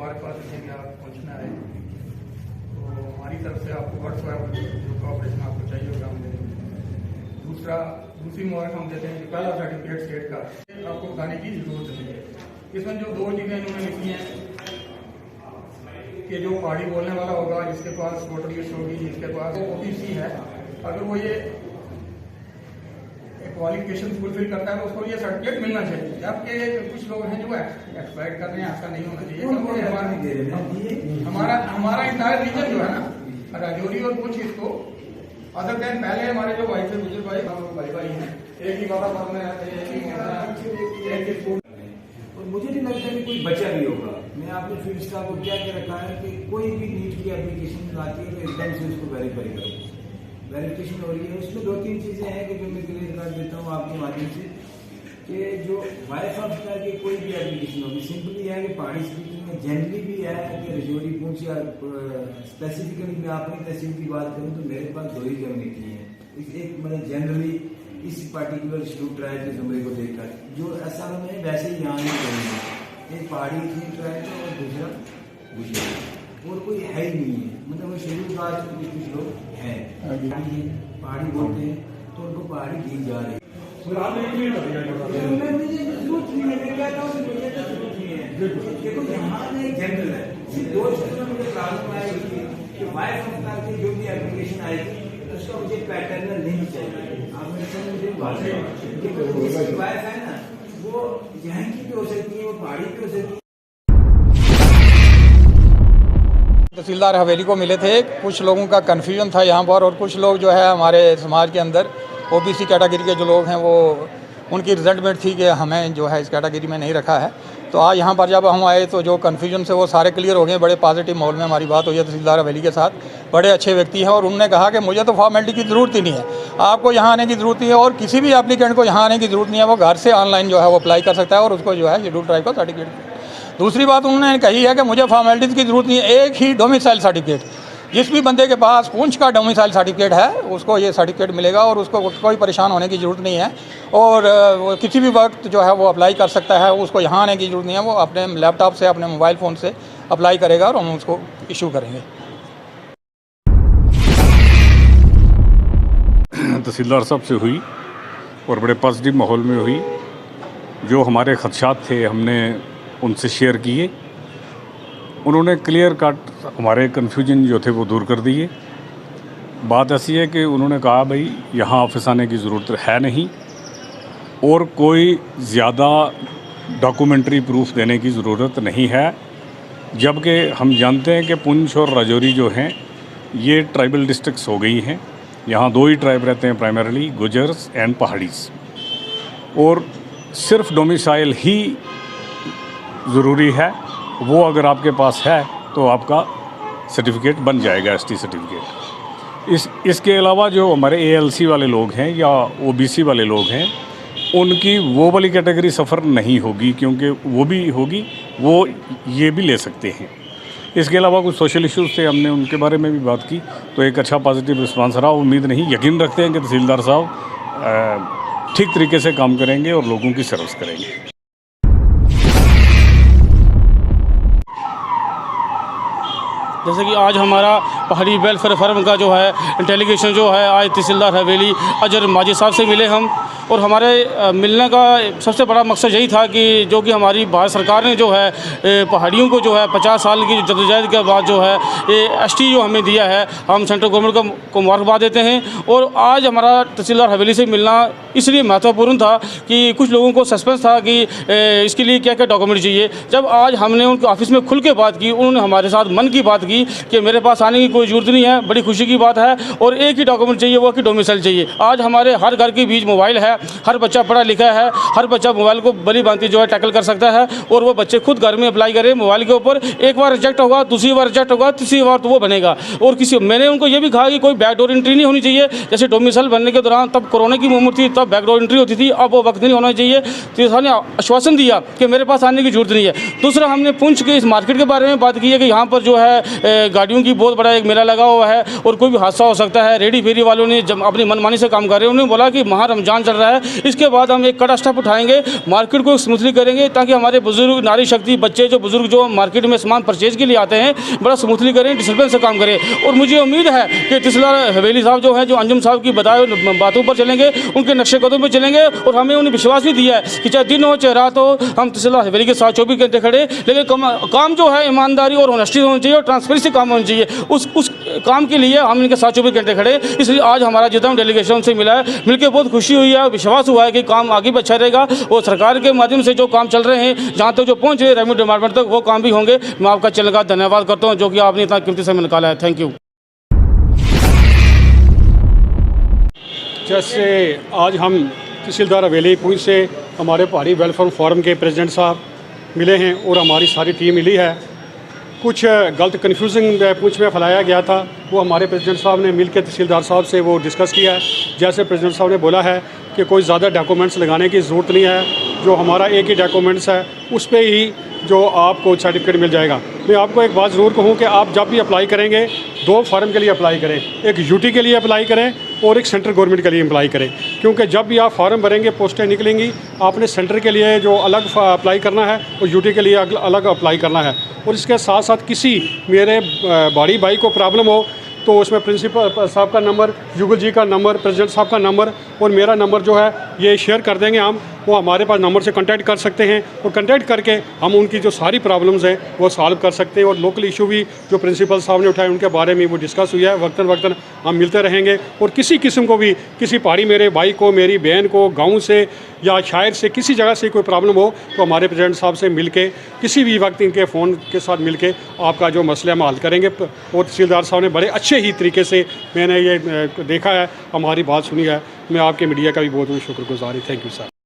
हमारे पास इसलिए कि आप पहुँचना है, तो हमारी तरफ से आपको व्हाट्सएप जो कॉपरेशन आपको चाहिए होगा हम दे देंगे। दूसरी मुबारक हम देते हैं कि पहला सर्टिफिकेट स्टेट का आपको बताने की जरूरत नहीं है। इसमें जो 2 चीज़ें इन्होंने लिखी हैं कि जो पहाड़ी बोलने वाला होगा, जिसके पास वोटर लिस्ट होगी, जिसके पास OBC है, अगर वो ये क्वालिफिकेशन फुलफिल करता है तो उसको ये सर्टिफिकेट मिलना चाहिए। जबकि कुछ लोग हैं जो एक्सपायर कर रहे हैं, ऐसा नहीं होना चाहिए। हमारा इंटायर रीजन जो है ना, राजौरी और कुछ इसको अदर देन पहले हमारे जो भाई थे बुजुर्ग भाई हैं, एक ही वातावरण में रहते हैं, एक ही और मुझे नहीं लगता कि कोई बचा भी होगा। मैं आपने फील्ड स्टाफ को क्या क्या रखा है कि कोई भी नीट की एप्लीकेशन आती है तो एकदम से उसको वेरीफाई करो। वेरिफिकेशन हो रही है, उसमें 2-3 चीज़ें हैं कि जो मैं क्लियर कर देता हूँ आपके माध्यम से कि जो वाइफ ऑफ की कोई भी एप्लीकेशन होगी, सिंपली है कि पहाड़ी स्पीकिंग में जनरली भी है कि रजौरी पूंछ या स्पेसिफिकली मैं अपनी तहसील की बात करूँ तो मेरे पास 2 ही कम्युनिटी है। एक मतलब जनरली इस पार्टिकुलर स्टूट ट्राइब के जुमरे को देखकर जो ऐसा में वैसे ही यहाँ नहीं करेंगे, एक पहाड़ी थी ट्राइब है और दूसरा गुजरात, और कोई है ही नहीं है। मतलब वो शेड्यूल कास्ट में कुछ लोग हैं पहाड़ी बोलते हैं तो उनको पहाड़ी दी जा रही है। देखो यहाँ में जनरल है, सिर्फ 2 चीजों में मुझे प्रॉब्लम आएगी कि वाइफ ऑफ की जो भी एप्लीकेशन आएगी उसका मुझे पैटर्नल नहीं चाहिए। आप मेरे साथ मुझे बात है, जिसकी वाइफ है ना वो यहाँ की भी हो सकती है, वो पहाड़ी भी हो सकती है। तहसीलदार हवेली को मिले थे, कुछ लोगों का कन्फ्यूजन था यहाँ पर, और कुछ लोग जो है हमारे समाज के अंदर OBC कैटेगरी के जो लोग हैं वो उनकी रिजल्टमेंट थी कि हमें जो है इस कैटेगरी में नहीं रखा है। तो आज यहाँ पर जब हम आए तो जो कन्फ्यूजन से वो सारे क्लियर हो गए। बड़े पॉजिटिव माहौल में हमारी बात हुई है तहसीलदार हवेली के साथ, बड़े अच्छे व्यक्ति हैं, और उन्होंने कहा कि मुझे तो फॉर्मेलिटी की ज़रूरत ही नहीं है, आपको यहाँ आने की ज़रूरत नहीं है, और किसी भी एप्लीकेंट को यहाँ आने की ज़रूरत नहीं है, वो घर से ऑनलाइन जो है वो अप्लाई कर सकता है और उसको जो है शेड्यूल ट्राइब का सर्टिफिकेट। दूसरी बात उन्होंने कही है कि मुझे फॉर्मेलिटीज़ की ज़रूरत नहीं है, एक ही डोमिसाइल सर्टिफिकेट, जिस भी बंदे के पास पूंछ का डोमिसाइल सर्टिफिकेट है उसको ये सर्टिफिकेट मिलेगा और उसको कोई परेशान होने की ज़रूरत नहीं है, और वो किसी भी वक्त जो है वो अप्लाई कर सकता है, उसको यहाँ आने की ज़रूरत नहीं है, वो अपने लैपटॉप से अपने मोबाइल फ़ोन से अप्लाई करेगा और हम उसको इशू करेंगे। तहसीलदार साहब से हुई और बड़े पॉजिटिव माहौल में हुई। जो हमारे खदशात थे हमने उनसे शेयर किए, उन्होंने क्लियर कट हमारे कन्फ्यूजन जो थे वो दूर कर दिए। बात ऐसी है कि उन्होंने कहा भाई यहाँ ऑफिस आने की ज़रूरत है नहीं और कोई ज़्यादा डॉक्यूमेंट्री प्रूफ देने की ज़रूरत नहीं है, जबकि हम जानते हैं कि पुंछ और राजौरी जो हैं ये ट्राइबल डिस्ट्रिक्ट्स हो गई हैं। यहाँ 2 ही ट्राइब रहते हैं प्राइमरली, गुजर्स एंड पहाड़ीज़, और सिर्फ डोमिसाइल ही ज़रूरी है। वो अगर आपके पास है तो आपका सर्टिफिकेट बन जाएगा, ST सर्टिफिकेट। इसके अलावा जो हमारे ALC वाले लोग हैं या OBC वाले लोग हैं उनकी वो वाली कैटेगरी सफ़र नहीं होगी, क्योंकि वो भी होगी, वो ये भी ले सकते हैं। इसके अलावा कुछ सोशल इश्यूज़ थे, हमने उनके बारे में भी बात की, तो एक अच्छा पॉजिटिव रिस्पांस रहा। उम्मीद नहीं, यकीन रखते हैं कि तहसीलदार साहब ठीक तरीके से काम करेंगे और लोगों की सर्विस करेंगे। जैसे कि आज हमारा पहाड़ी वेलफेयर फोरम का जो है डेलीगेशन जो है आज तहसीलदार हवेली अजहर माजिद साहब से मिले हम, और हमारे मिलने का सबसे बड़ा मकसद यही था कि जो कि हमारी भारत सरकार ने जो है पहाड़ियों को जो है 50 साल की जद्दोजहद के बाद जो है ये ST जो हमें दिया है, हम सेंट्रल गवर्नमेंट को मुबारकबाद देते हैं। और आज हमारा तहसीलदार हवेली से मिलना इसलिए महत्वपूर्ण था कि कुछ लोगों को सस्पेंस था कि इसके लिए क्या क्या डॉक्यूमेंट चाहिए। जब आज हमने उनके ऑफिस में खुल के बात की, उन्होंने हमारे साथ मन की बात की कि मेरे पास आने की कोई ज़रूरत नहीं है, बड़ी खुशी की बात है, और एक ही डॉक्यूमेंट चाहिए, वो कि डोमिसाइल चाहिए। आज हमारे हर घर के बीच मोबाइल है, हर बच्चा पढ़ा लिखा है, हर बच्चा मोबाइल को भली भांति जो है टैकल कर सकता है, और वो बच्चे खुद घर में अप्लाई करें मोबाइल के ऊपर। एक बार रिजेक्ट होगा, दूसरी बार रिजेक्ट होगा, तीसरी बार तो वो बनेगा। और मैंने उनको ये भी कहा कि कोई बैकडोर एंट्री नहीं होनी चाहिए। जैसे डोमिसाइल बनने के दौरान तब कोरोना की उम्र थी, तब बैकडोर एंट्री होती थी, अब वो वक्त नहीं होना चाहिए। तो ने आश्वासन दिया कि मेरे पास आने की जरूरत नहीं है। दूसरा, हमने पुंछ के इस मार्केट के बारे में बात की है कि यहाँ पर जो है गाड़ियों की बहुत बड़ा एक मेला लगा हुआ है और कोई भी हादसा हो सकता है। रेडी फेरी वालों ने जब अपनी मनमानी से काम कर रहे हैं, उन्होंने बोला कि महा रमजान चल रहा है, इसके बाद हम एक कड़ा स्टेप उठाएंगे, मार्केट को स्मूथली करेंगे ताकि हमारे बुजुर्ग, नारी शक्ति, बच्चे जो बुजुर्ग जो मार्केट में सामान परचेज के लिए आते हैं बड़ा स्मूथली करें, डिसिप्लिन से काम करें। और मुझे उम्मीद है कि तहसीलदार हवेली साहब जो है, जो अंजुम साहब की बताए बातों पर चलेंगे, उनके नक्शे कदम पर चलेंगे। और हमें उन्हें विश्वास भी दिया है कि चाहे दिन हो चाहे रात हो, हम तहसीलदार हवेली के साथ 24 घंटे खड़े, लेकिन काम जो है ईमानदारी और ऑनेस्टी होनी चाहिए और ट्रांसपेरेंसी काम होनी चाहिए। उस काम के लिए हम इनके साथ 24 घंटे खड़े। इसलिए आज हमारा जितना डेलीगेशन से मिला है, मिलकर बहुत खुशी हुई है, विश्वास हुआ है कि काम आगे भी अच्छा रहेगा और सरकार के माध्यम से जो काम चल रहे हैं, जहाँ तक जो पहुँच रहे रेवेन्यू डिपार्टमेंट तक, वो काम भी होंगे। मैं आपका चैनल का धन्यवाद करता हूँ जो कि आपने इतना कीमती समय निकाला है। Thank you. जैसे आज हम तहसीलदार हवेली पुंछ से हमारे पहाड़ी वेलफेयर फोरम के प्रेसिडेंट साहब मिले हैं और हमारी सारी टीम मिली है। कुछ गलत कन्फ्यूजिंग पुंछ में फैलाया गया था, वो हमारे प्रेसिडेंट साहब ने मिलकर तहसीलदार साहब से वो डिस्कस किया है। जैसे प्रेसिडेंट साहब ने बोला है कि कोई ज़्यादा डॉक्यूमेंट्स लगाने की ज़रूरत नहीं है, जो हमारा एक ही डॉक्यूमेंट्स है उस पर ही जो आपको सर्टिफिकेट मिल जाएगा। मैं आपको एक बात ज़रूर कहूँ कि आप जब भी अप्लाई करेंगे 2 फार्म के लिए अप्लाई करें, एक यूटी के लिए अप्लाई करें और एक सेंट्रल गवर्नमेंट के लिए अप्लाई करें, क्योंकि जब भी आप फार्म भरेंगे पोस्टें निकलेंगी, आपने सेंटर के लिए जो अलग अप्लाई करना है और यूटी के लिए अलग अप्लाई करना है। और इसके साथ साथ किसी मेरे बड़ी भाई को प्रॉब्लम हो तो उसमें प्रिंसिपल साहब का नंबर, युगल जी का नंबर, प्रेसिडेंट साहब का नंबर और मेरा नंबर जो है ये शेयर कर देंगे हम, वो हमारे पास नंबर से कांटेक्ट कर सकते हैं और कांटेक्ट करके हम उनकी जो सारी प्रॉब्लम्स हैं वो सॉल्व कर सकते हैं। और लोकल इशू भी जो प्रिंसिपल साहब ने उठाए उनके बारे में वो डिस्कस हुआ है। वक्तन वक्तन हम मिलते रहेंगे और किसी किस्म को भी, किसी पहाड़ी मेरे भाई को, मेरी बहन को, गाँव से या शायर से, किसी जगह से कोई प्रॉब्लम हो तो हमारे प्रेसिडेंट साहब से मिल के किसी भी वक्त इनके फ़ोन के साथ मिल के आपका जो मसला हम हल करेंगे। और तहसीलदार साहब ने बड़े अच्छे ही तरीके से, मैंने ये देखा है, हमारी बात सुनी है। मैं आपके मीडिया का भी बहुत बहुत शुक्रगुजार हूँ। Thank you sir.